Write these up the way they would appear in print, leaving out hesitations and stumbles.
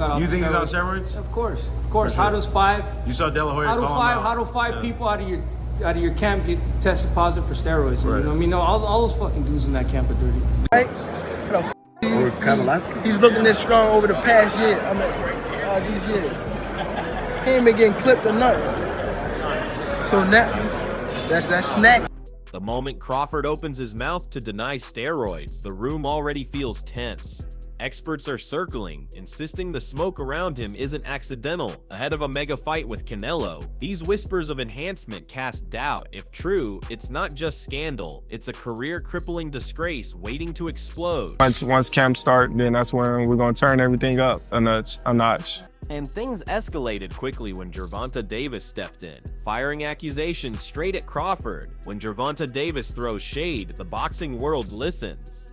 got off. You think he's on steroids. steroids? Of course, of course. Sure. How does five? You saw De La Hoya. How do five people out of your camp get tested positive for steroids? Right. You know what I mean? No, all those fucking dudes in that camp are dirty. Right? Or Canelo. He's looking this strong over the past year. I mean, these years. He ain't been getting clipped or nothing. So now, that's that snack. The moment Crawford opens his mouth to deny steroids, the room already feels tense. Experts are circling, insisting the smoke around him isn't accidental. Ahead of a mega fight with Canelo, these whispers of enhancement cast doubt. If true, it's not just scandal, it's a career-crippling disgrace waiting to explode. Once camp start, then that's when we're gonna turn everything up a notch. And things escalated quickly when Gervonta Davis stepped in, firing accusations straight at Crawford. When Gervonta Davis throws shade, the boxing world listens.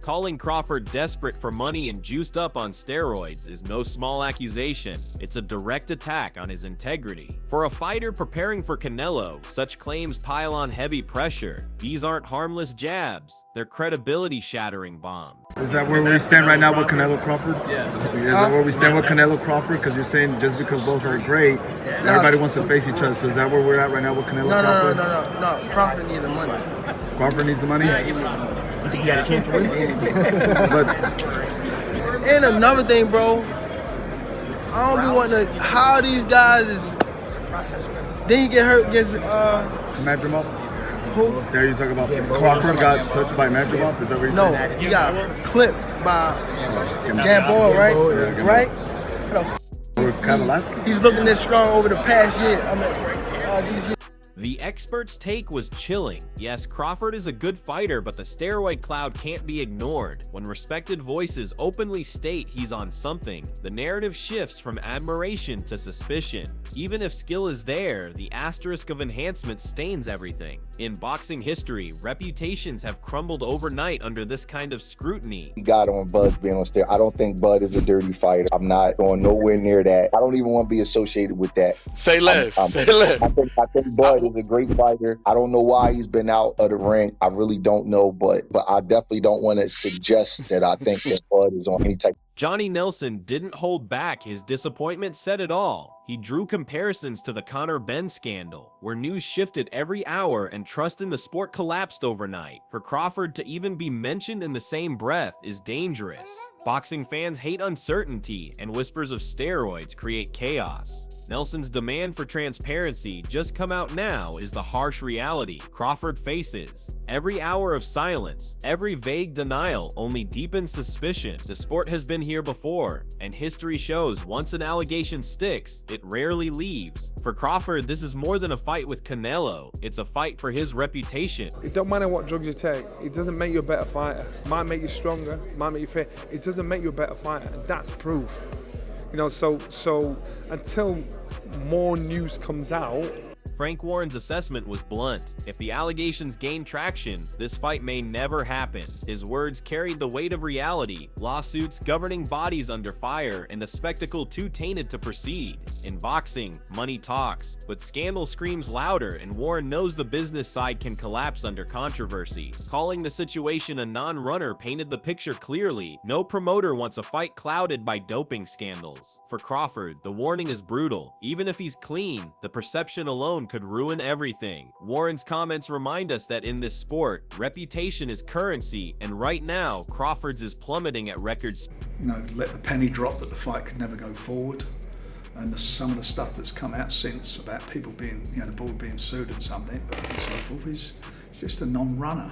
Calling Crawford desperate for money and juiced up on steroids is no small accusation. It's a direct attack on his integrity. For a fighter preparing for Canelo, such claims pile on heavy pressure. These aren't harmless jabs, they're credibility-shattering bombs. Is that where we stand right now with Canelo Crawford? Yeah. Is that where we stand with Canelo Crawford? Because you're saying just because both are great, everybody wants to face each other. So is that where we're at right now with Canelo Crawford? No. Crawford needs the money. Crawford needs the money? Yeah, he needs the money. You think he had a chance to win? And another thing, bro, I don't be wanting to, how these guys is, then he get hurt against, Madrimov? who? There you talk about Crawford got touched by Madrimov? Is that what you're No, saying? you got clipped by Gamboa, right? Yeah, Right? Or Canelo. He's looking this strong over the past year. I mean, these years. The expert's take was chilling. Yes, Crawford is a good fighter, but the steroid cloud can't be ignored. When respected voices openly state he's on something, the narrative shifts from admiration to suspicion. Even if skill is there, the asterisk of enhancement stains everything. In boxing history, reputations have crumbled overnight under this kind of scrutiny. He got on Bud being on steroids. I don't think Bud is a dirty fighter. I'm not going nowhere near that. I don't even want to be associated with that. Say less. Say less. I think Bud is a great fighter. I don't know why he's been out of the ring. I really don't know, but I definitely don't want to suggest that I think that Bud is on any type. Johnny Nelson didn't hold back. His disappointment said it all. He drew comparisons to the Conor Benn scandal, where news shifted every hour and trust in the sport collapsed overnight. For Crawford to even be mentioned in the same breath is dangerous. Boxing fans hate uncertainty, and whispers of steroids create chaos. Nelson's demand for transparency, just come out now, is the harsh reality Crawford faces. Every hour of silence, every vague denial only deepens suspicion. The sport has been here before, and history shows once an allegation sticks, it rarely leaves. For Crawford, this is more than a fight with Canelo. It's a fight for his reputation. It don't matter what drugs you take. It doesn't make you a better fighter. Might make you stronger, might make you fair. It doesn't make you a better fighter, and that's proof. You know, so until more news comes out. Frank Warren's assessment was blunt. If the allegations gain traction, this fight may never happen. His words carried the weight of reality, lawsuits, governing bodies under fire, and a spectacle too tainted to proceed. In boxing, money talks, but scandal screams louder, and Warren knows the business side can collapse under controversy. Calling the situation a non-runner painted the picture clearly. No promoter wants a fight clouded by doping scandals. For Crawford, the warning is brutal. Even if he's clean, the perception alone could ruin everything. Warren's comments remind us that in this sport, reputation is currency, and right now, Crawford's is plummeting at record speed. You know, let the penny drop that the fight could never go forward. And some of the stuff that's come out since about people being, you know, the board being sued and something, and so forth, is just a non-runner.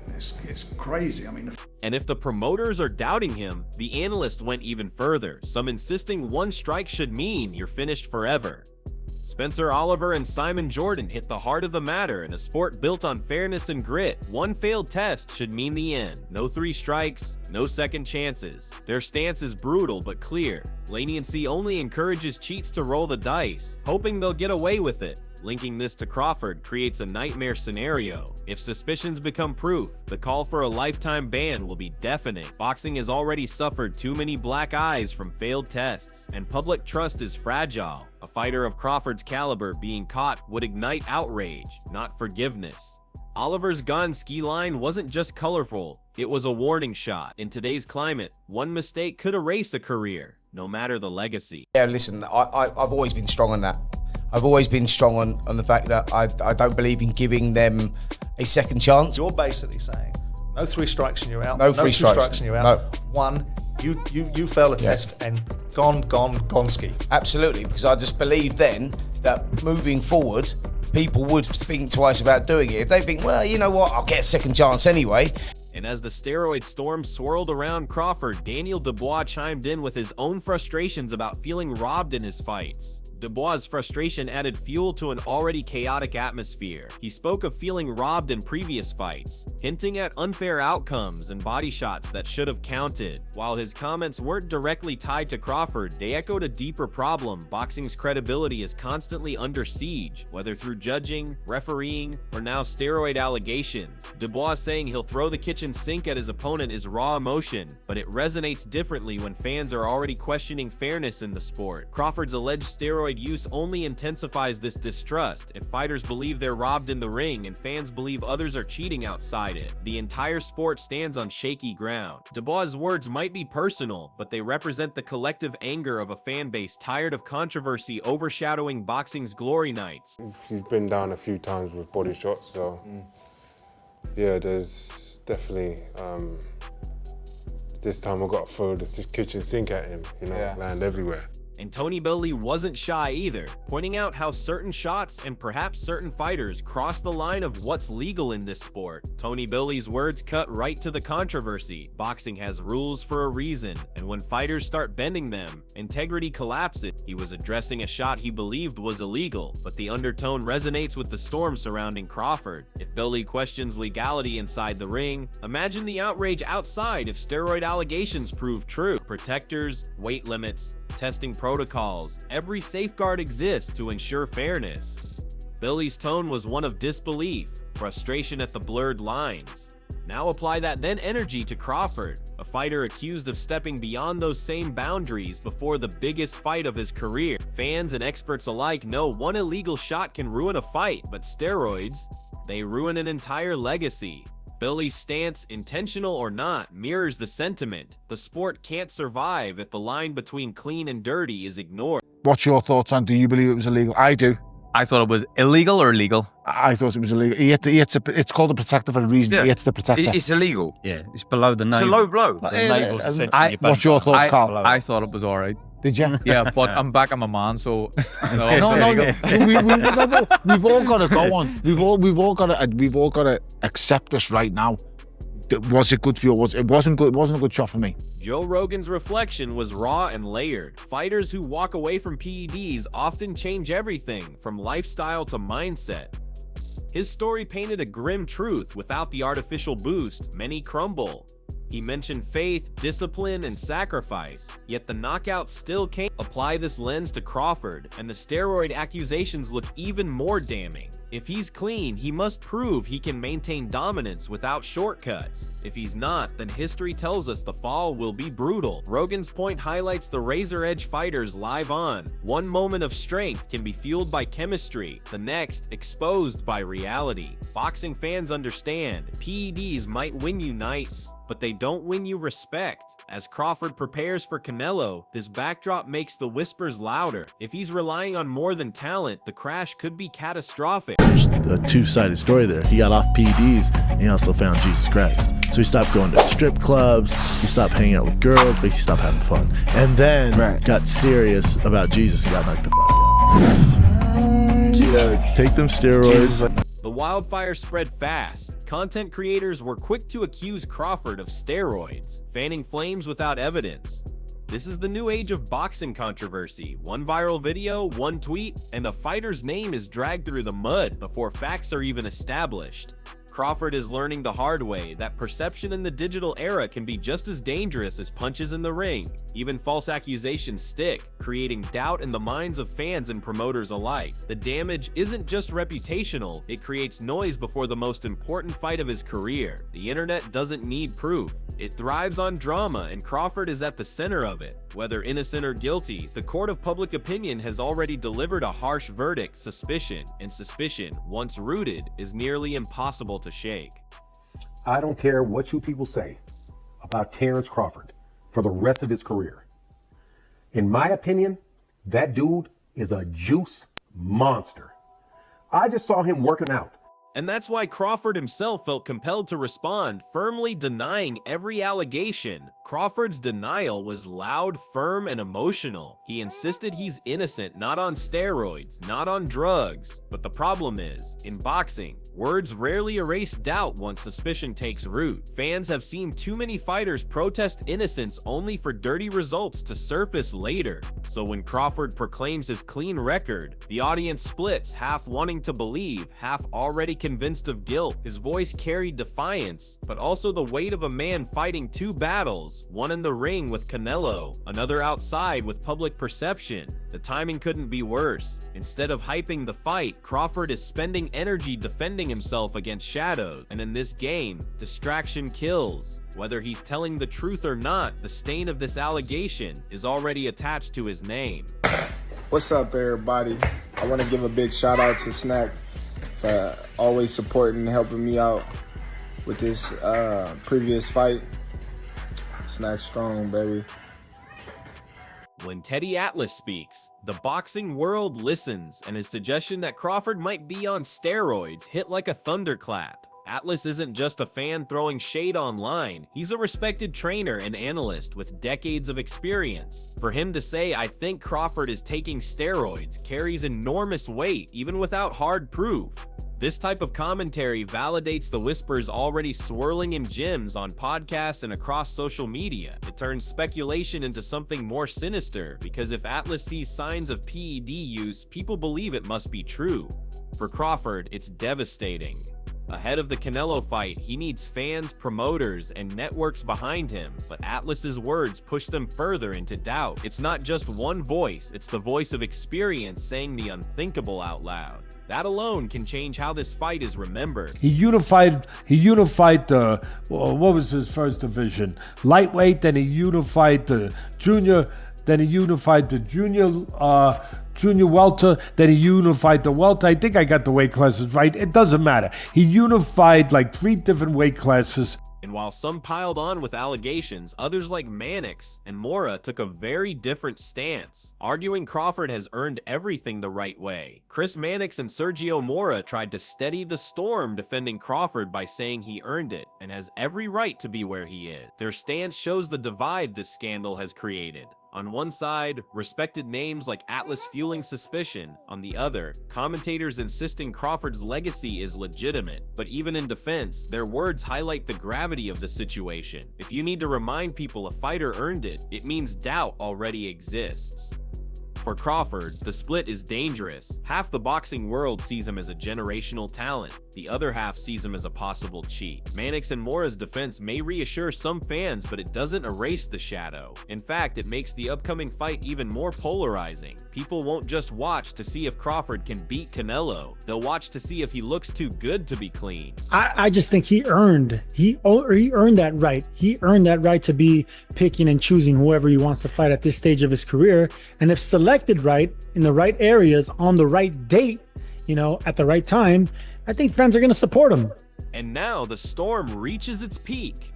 It's crazy. I mean, and if the promoters are doubting him, the analyst went even further, some insisting one strike should mean you're finished forever. Spencer Oliver and Simon Jordan hit the heart of the matter. In a sport built on fairness and grit, one failed test should mean the end. No 3 strikes, no second chances. Their stance is brutal but clear. Leniency only encourages cheats to roll the dice, hoping they'll get away with it. Linking this to Crawford creates a nightmare scenario. If suspicions become proof, the call for a lifetime ban will be deafening. Boxing has already suffered too many black eyes from failed tests, and public trust is fragile. A fighter of Crawford's caliber being caught would ignite outrage, not forgiveness. Oliver's Gonski line wasn't just colorful, it was a warning shot. In today's climate, one mistake could erase a career. no matter the legacy. Yeah, listen, I've always been strong on that. I've always been strong on the fact that I don't believe in giving them a second chance. You're basically saying no 3 strikes and you're out. No 3 strikes and you're out. No. 1, you fail a test and gone ski. Absolutely, because I just believe then that moving forward, people would think twice about doing it. If they think, well, you know what, I'll get a second chance anyway. And as the steroid storm swirled around Crawford, Daniel Dubois chimed in with his own frustrations about feeling robbed in his fights. Dubois' frustration added fuel to an already chaotic atmosphere. He spoke of feeling robbed in previous fights, hinting at unfair outcomes and body shots that should have counted. While his comments weren't directly tied to Crawford, they echoed a deeper problem. Boxing's credibility is constantly under siege, whether through judging, refereeing, or now steroid allegations. Dubois saying he'll throw the kitchen sink at his opponent is raw emotion, but it resonates differently when fans are already questioning fairness in the sport. Crawford's alleged steroid use only intensifies this distrust if fighters believe they're robbed in the ring and fans believe others are cheating outside it. The entire sport stands on shaky ground. Dubois' words might be personal, but they represent the collective anger of a fan base tired of controversy overshadowing boxing's glory nights. He's been down a few times with body shots, so yeah, there's definitely this time I got to throw the kitchen sink at him, you know, land everywhere. And Tony Billy wasn't shy either, pointing out how certain shots and perhaps certain fighters cross the line of what's legal in this sport. Tony Billy's words cut right to the controversy. Boxing has rules for a reason, and when fighters start bending them, integrity collapses. He was addressing a shot he believed was illegal, but the undertone resonates with the storm surrounding Crawford. If Billy questions legality inside the ring, imagine the outrage outside if steroid allegations prove true. Protectors, weight limits, testing protocols, every safeguard exists to ensure fairness. Billy's tone was one of disbelief, frustration at the blurred lines. Now apply that then energy to Crawford, a fighter accused of stepping beyond those same boundaries before the biggest fight of his career. Fans and experts alike know one illegal shot can ruin a fight, but steroids, they ruin an entire legacy. Billy's stance, intentional or not, mirrors the sentiment. The sport can't survive if the line between clean and dirty is ignored. What's your thoughts on, do you believe it was illegal? I do. I thought it was illegal or legal? I thought it was illegal. It's called a protector for a reason. Yeah. He hits the protector. It's illegal. Yeah, it's below the navel. It's a low blow. The navel's essentially what's your thoughts, Carl? I thought it was all right. Did you? Yeah, but I'm back. I'm a man, so no. We've all got to go on. We've all got to accept this right now. Was it good for you? It wasn't good. It wasn't a good shot for me. Joe Rogan's reflection was raw and layered. Fighters who walk away from PEDs often change everything from lifestyle to mindset. His story painted a grim truth. Without the artificial boost, many crumble. He mentioned faith, discipline, and sacrifice, yet the knockout still came. Apply this lens to Crawford, and the steroid accusations look even more damning. If he's clean, he must prove he can maintain dominance without shortcuts. If he's not, then history tells us the fall will be brutal. Rogan's point highlights the razor-edge fighters live on. One moment of strength can be fueled by chemistry, the next exposed by reality. Boxing fans understand, PEDs might win you nights, but they don't win you respect. As Crawford prepares for Canelo, this backdrop makes the whispers louder. If he's relying on more than talent, the crash could be catastrophic. A two-sided story there. He got off PEDs and he also found Jesus Christ. So he stopped going to strip clubs, he stopped hanging out with girls, but he stopped having fun. And then got serious about Jesus and got knocked the fuck out. Yeah, take them steroids. The wildfire spread fast. Content creators were quick to accuse Crawford of steroids, fanning flames without evidence. This is the new age of boxing controversy. One viral video, one tweet, and a fighter's name is dragged through the mud before facts are even established. Crawford is learning the hard way that perception in the digital era can be just as dangerous as punches in the ring. Even false accusations stick, creating doubt in the minds of fans and promoters alike. The damage isn't just reputational, it creates noise before the most important fight of his career. The internet doesn't need proof. It thrives on drama, and Crawford is at the center of it. Whether innocent or guilty, the court of public opinion has already delivered a harsh verdict. Suspicion, and suspicion, once rooted, is nearly impossible to shake. I don't care what you people say about Terence Crawford for the rest of his career. In my opinion, that dude is a juice monster. I just saw him working out. And that's why Crawford himself felt compelled to respond, firmly denying every allegation. Crawford's denial was loud, firm, and emotional. He insisted he's innocent, not on steroids, not on drugs. But the problem is, in boxing, words rarely erase doubt once suspicion takes root. Fans have seen too many fighters protest innocence only for dirty results to surface later. So when Crawford proclaims his clean record, the audience splits, half wanting to believe, half already convinced of guilt. His voice carried defiance, but also the weight of a man fighting two battles, one in the ring with Canelo, another outside with public perception. The timing couldn't be worse. Instead of hyping the fight, Crawford is spending energy defending himself against shadows, and in this game, distraction kills. Whether he's telling the truth or not, the stain of this allegation is already attached to his name. What's up, everybody? I want to give a big shout out to Snack for always supporting and helping me out with this previous fight. Snack strong, baby. When Teddy Atlas speaks, the boxing world listens, and his suggestion that Crawford might be on steroids hit like a thunderclap. Atlas isn't just a fan throwing shade online, he's a respected trainer and analyst with decades of experience. For him to say, "I think Crawford is taking steroids," carries enormous weight even without hard proof. This type of commentary validates the whispers already swirling in gyms, on podcasts, and across social media. It turns speculation into something more sinister, because if Atlas sees signs of PED use, people believe it must be true. For Crawford, it's devastating. Ahead of the Canelo fight, he needs fans, promoters, and networks behind him, but Atlas's words push them further into doubt. It's not just one voice, it's the voice of experience saying the unthinkable out loud. That alone can change how this fight is remembered. He unified the, what was his first division? Lightweight, then he unified the junior, then he unified the junior welter, then he unified the welter. I think I got the weight classes right. It doesn't matter. He unified like 3 different weight classes. And while some piled on with allegations, others like Mannix and Mora took a very different stance, arguing Crawford has earned everything the right way. Chris Mannix and Sergio Mora tried to steady the storm, defending Crawford by saying he earned it and has every right to be where he is. Their stance shows the divide this scandal has created. On one side, respected names like Atlas fueling suspicion. On the other, commentators insisting Crawford's legacy is legitimate. But even in defense, their words highlight the gravity of the situation. If you need to remind people a fighter earned it, it means doubt already exists. For Crawford, the split is dangerous. Half the boxing world sees him as a generational talent. The other half sees him as a possible cheat. Mannix and Mora's defense may reassure some fans, but it doesn't erase the shadow. In fact, it makes the upcoming fight even more polarizing. People won't just watch to see if Crawford can beat Canelo. They'll watch to see if he looks too good to be clean. I just think he earned that right. He earned that right to be picking and choosing whoever he wants to fight at this stage of his career. And if selected right, in the right areas, on the right date, at the right time, I think fans are going to support him. And now the storm reaches its peak.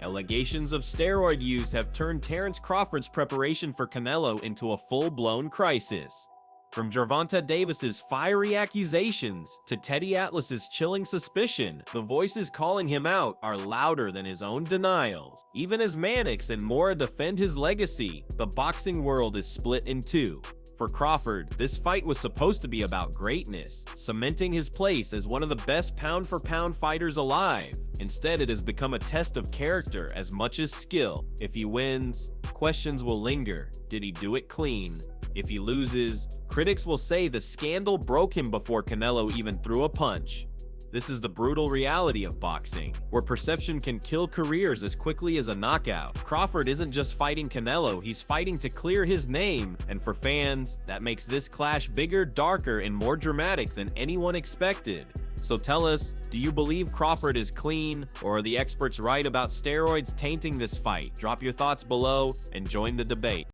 Allegations of steroid use have turned Terence Crawford's preparation for Canelo into a full-blown crisis. From Gervonta Davis's fiery accusations to Teddy Atlas's chilling suspicion, the voices calling him out are louder than his own denials. Even as Mannix and Mora defend his legacy, the boxing world is split in two. For Crawford, this fight was supposed to be about greatness, cementing his place as one of the best pound-for-pound fighters alive. Instead, it has become a test of character as much as skill. If he wins, questions will linger. Did he do it clean? If he loses, critics will say the scandal broke him before Canelo even threw a punch. This is the brutal reality of boxing, where perception can kill careers as quickly as a knockout. Crawford isn't just fighting Canelo, he's fighting to clear his name, and for fans, that makes this clash bigger, darker, and more dramatic than anyone expected. So tell us, do you believe Crawford is clean, or are the experts right about steroids tainting this fight? Drop your thoughts below and join the debate.